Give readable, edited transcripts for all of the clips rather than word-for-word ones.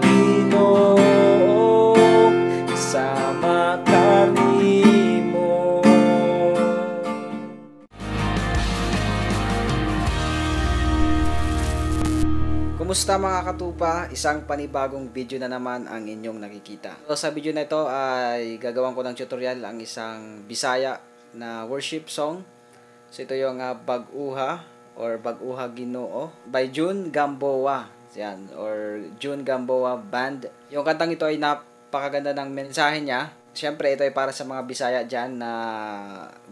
Ginoo, sa makarimo. Kumusta mga katupa? Isang panibagong video na naman ang inyong nakikita. So, sa video na ito ay gagawin ko ng tutorial ang isang Bisaya na worship song. So ito yung Bag-uha or Bag-uha Ginoo by June Gamboa. Yan, or June Gamboa Band. Yung kantang ito ay napakaganda ng mensahe niya. Siyempre ito ay para sa mga Bisaya dyan na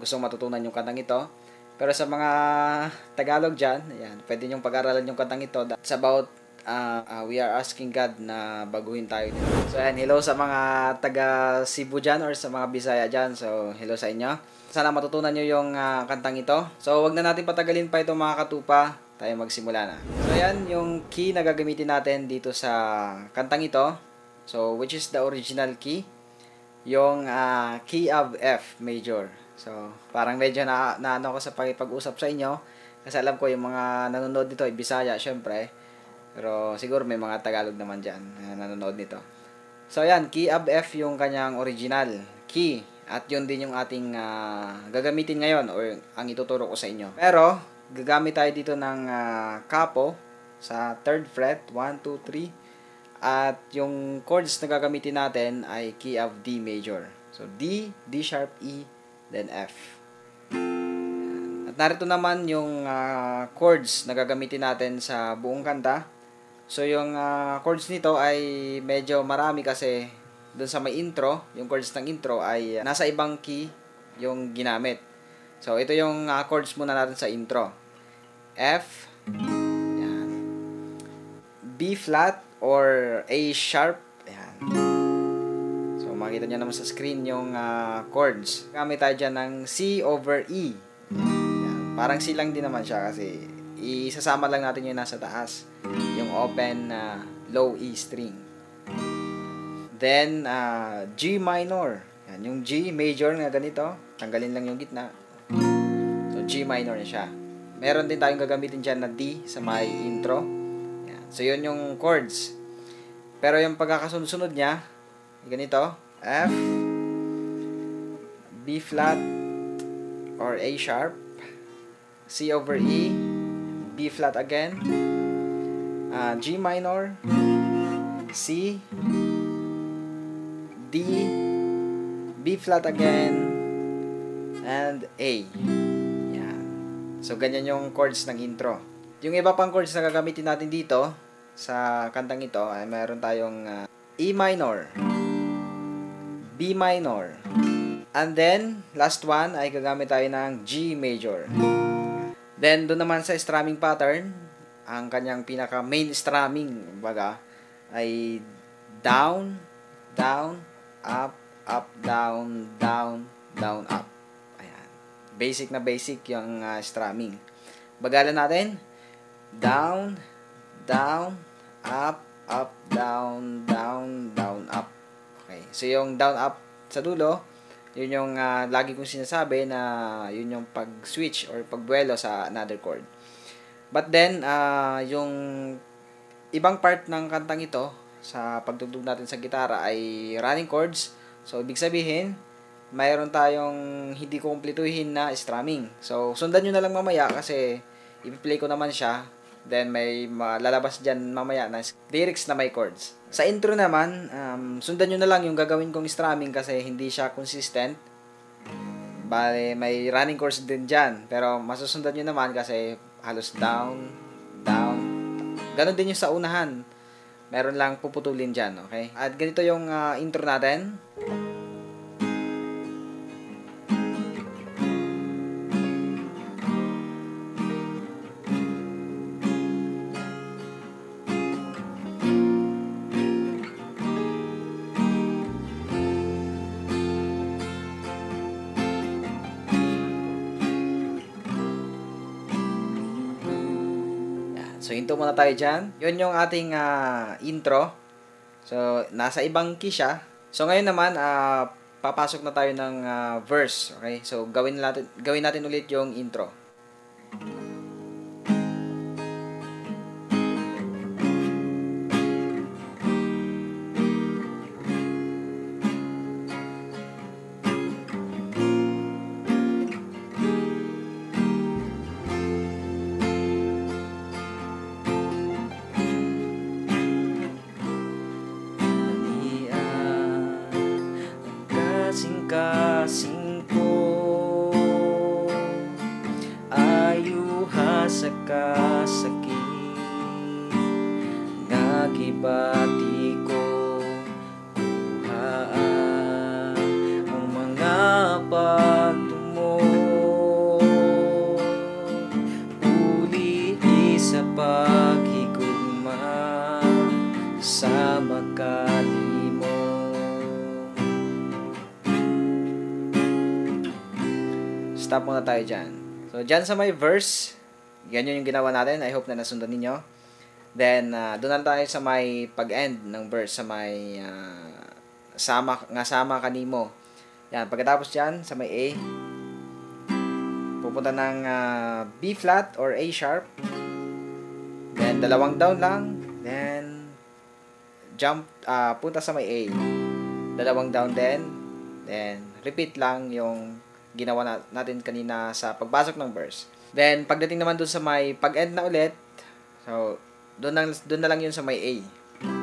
gustong matutunan yung kantang ito. Pero sa mga Tagalog dyan, ayan, pwede nyong pag-aralan yung kantang ito. It's about we are asking God na baguhin tayo dito. So ayan, hello sa mga taga Cebu dyan or sa mga Bisaya dyan. So hello sa inyo. Sana matutunan nyo yung kantang ito. So wag na natin patagalin pa ito mga katupa. Tayo magsimula na. So ayan, yung key na gagamitin natin dito sa kantang ito. So which is the original key. Yung key of F major. So, parang medyo na ano ko sa pag-usap sa inyo. Kasi alam ko yung mga nanonood nito ay Bisaya, syempre. Pero siguro may mga Tagalog naman dyan na nanonood nito. So, ayan, key of F yung kanyang original key. At yun din yung ating gagamitin ngayon or ang ituturo ko sa inyo. Pero, gagamit tayo dito ng capo sa 3rd fret, 1, 2, 3. At yung chords na gagamitin natin ay key of D major. So, D, D sharp, E, then F. At narito naman yung chords na gagamitin natin sa buong kanta. So yung chords nito ay medyo marami kasi dun sa may intro, yung chords ng intro ay nasa ibang key yung ginamit. So ito yung chords muna natin sa intro. F, yan. B flat or A sharp, yan. Makita nyo naman sa screen yung chords. Gamit tayo dyan ng C over E. Yan. Parang C lang din naman siya kasi isasama lang natin yung nasa taas. Yung open low E string. Then, G minor. Yan. Yung G major nga ganito. Tanggalin lang yung gitna. So, G minor na siya. Meron din tayong gagamitin dyan na D sa may intro. Yan. So, yun yung chords. Pero yung pagkakasunod-sunod niya, ganito. F, B flat or A sharp, C over E, B flat again, G minor, C, D, B flat again, and A. Yan. So, ganyan yung chords ng intro. Yung iba pang chords na gagamitin natin dito sa kantang ito ay mayroon tayong E minor, B minor. And then, last one ay gagamit tayo ng G major. Then, doon naman sa strumming pattern, ang kanyang pinaka main strumming, baga, ay down, down, up, up, down, down, down, up. Ayan. Basic na basic yung strumming. Bagalan natin. Down, down, up, up, down, down, down, up. Okay. So, yung down, up sa dulo, yun yung lagi kong sinasabi na yun yung pag-switch or pagbuelo sa another chord. But then, yung ibang part ng kantang ito, sa pagtugtog natin sa gitara ay running chords. So, ibig sabihin, mayroon tayong hindi kumpletuhin na strumming. So, sundan nyo na lang mamaya kasi i-play ko naman siya. Then, may lalabas dyan mamaya na lyrics na may chords. Sa intro naman, sundan nyo na lang yung gagawin kong strumming kasi hindi siya consistent. Bale, may running chords din dyan. Pero, masusundan nyo naman kasi halos down, down. Ganon din yung sa unahan. Meron lang puputulin dyan, okay? At ganito yung intro natin. So, hinto muna tayo dyan. Yun yung ating intro. So, nasa ibang key siya. So, ngayon naman, papasok na tayo ng verse. Okay? So, gawin natin ulit yung intro. gibati ko, kuhaan ang mga pagtumo, ulihi sa paghigugma sa makanimo. Stop muna tayo dyan. So, dyan sa may verse, ganyan yung ginawa natin. I hope na nasundan ninyo. Then, doon na tayo sa may pag-end ng verse, sa may sama kanimo. Yan, pagkatapos dyan, sa may A, pupunta ng B flat or A sharp. Then, dalawang down lang. Then, jump, punta sa may A. Dalawang down din. Then, repeat lang yung ginawa natin kanina sa pagbasok ng verse. Then, pagdating naman dun sa may pag-end na ulit, so, doon na lang yun sa may A.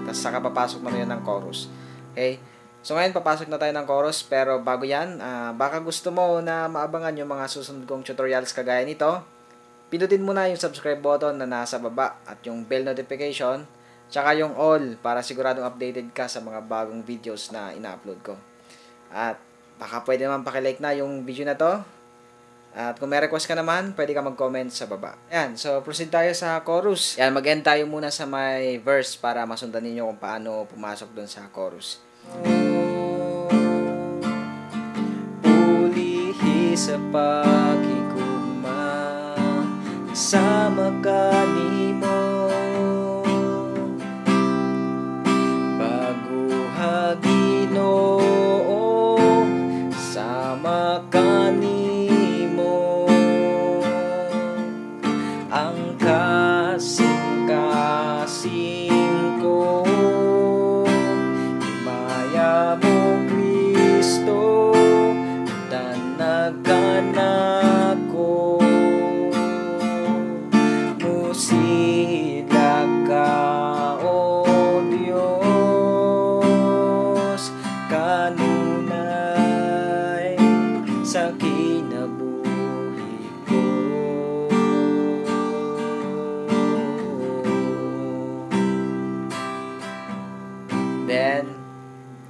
Tapos, saka papasok na yun ng chorus. Okay? So, ngayon, papasok na tayo ng chorus. Pero, bago yan, baka gusto mo na maabangan yung mga susunod kong tutorials kagaya nito, pindutin mo na yung subscribe button na nasa baba at yung bell notification, tsaka yung all para siguradong updated ka sa mga bagong videos na ina-upload ko. At, baka pwede naman pakilike na yung video na to. At kung may request ka naman, pwede ka mag-comment sa baba. Ayan, so proceed tayo sa chorus. Ayan, mag-end tayo muna sa may verse para masundan ninyo kung paano pumasok dun sa chorus. Pulihi sa paghigugma sa makanimo, baguhagino makanimo, ang kasing-kasing ko, himaya mo Kristo, danagan ako, musila ka o Diyos, kanunay sa kinabuhi ko. Then,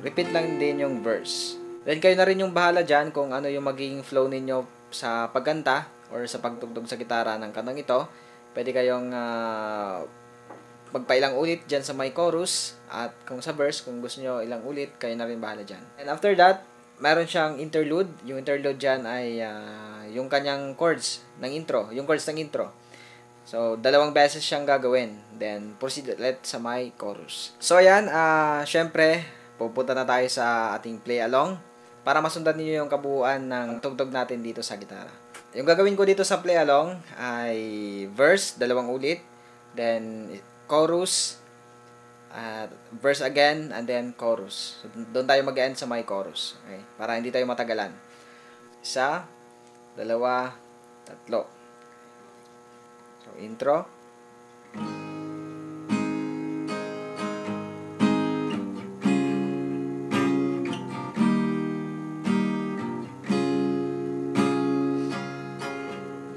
repeat lang din yung verse. Then, kayo na rin yung bahala dyan kung ano yung magiging flow ninyo sa pagkanta or sa pagtugtog sa gitara ng kantang ito. Pwede kayong magpailang ulit dyan sa may chorus. At kung sa verse, kung gusto nyo ilang ulit, kayo na rin bahala dyan. And after that, meron siyang interlude. Yung interlude dyan ay yung kanyang chords ng intro. Yung chords ng intro. So, 2 beses siyang gagawin. Then, proceed ulit sa my chorus. So, ayan. Syempre, pupunta na tayo sa ating play along para masundan niyo yung kabuuan ng tugtog natin dito sa gitara. Yung gagawin ko dito sa play along ay verse, 2 ulit. Then, chorus, verse again, and then chorus. So, doon tayo mag-end sa my chorus. Okay? Para hindi tayo matagalan. 1, 2, 3. So, intro.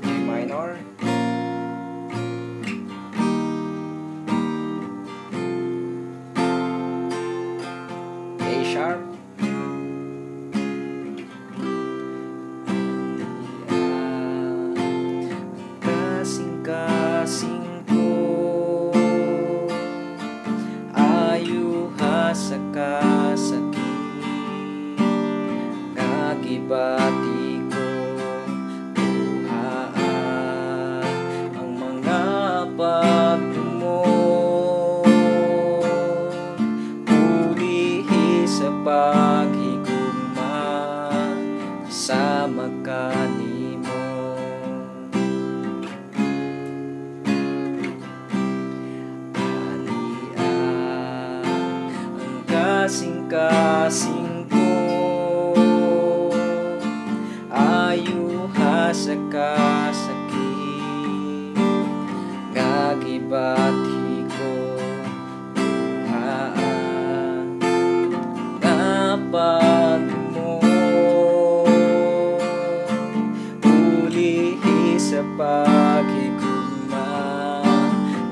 G minor. A sharp. Kasing ko, ayuha sa kasakit, kagibati ko, kuhaan ang mga pagtumo, ulihi sa paghigugma sa makanimo. Kasing-kasing ko, ayuha sa kasakit, gagibati ko, kapag mo, ulihi sa paghigugma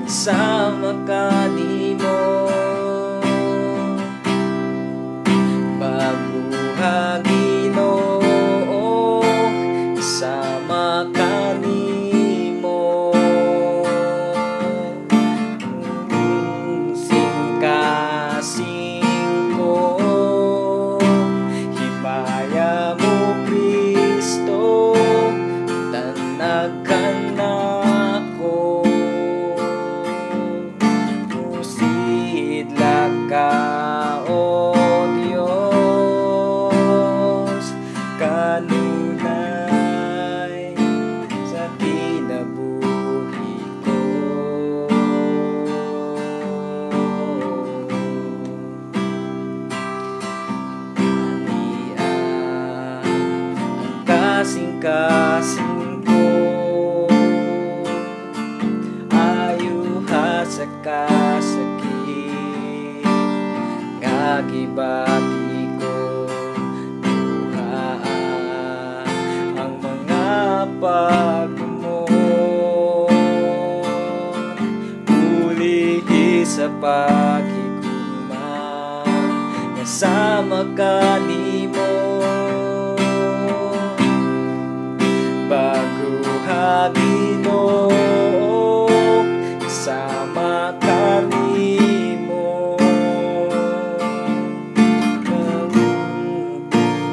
sa makanimo. ka, O Diyos, kanunay sa kinabuhi ko. Halian ang kasing-kasing ko, ayuha sa kasakit, nga gibati ko, buhaan ang mga pagmumon, ulihi sa paghigugma, nga sama kanimo, bago Ginoo, sama kanimo,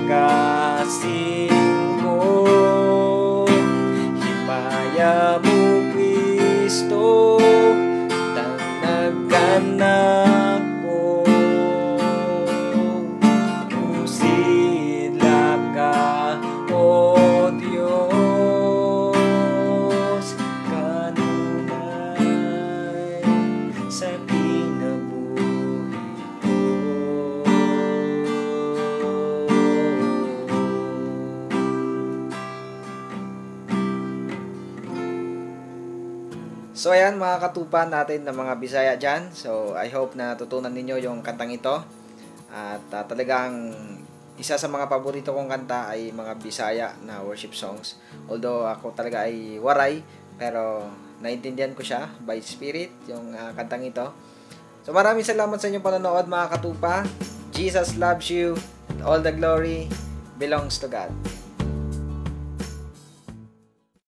kasing mo, himaya mo Kristo, tanagan ako, usila ka, O Diyos, kanunay sa kinabuhi ko. So ayan mga katupa natin na mga Bisaya dyan. So I hope na natutunan ninyo yung kantang ito. At talagang isa sa mga paborito kong kanta ay mga Bisaya na worship songs. Although ako talaga ay waray, pero naintindihan ko siya by spirit, yung kantang ito. So maraming salamat sa inyong panonood mga katupa. Jesus loves you. All the glory belongs to God.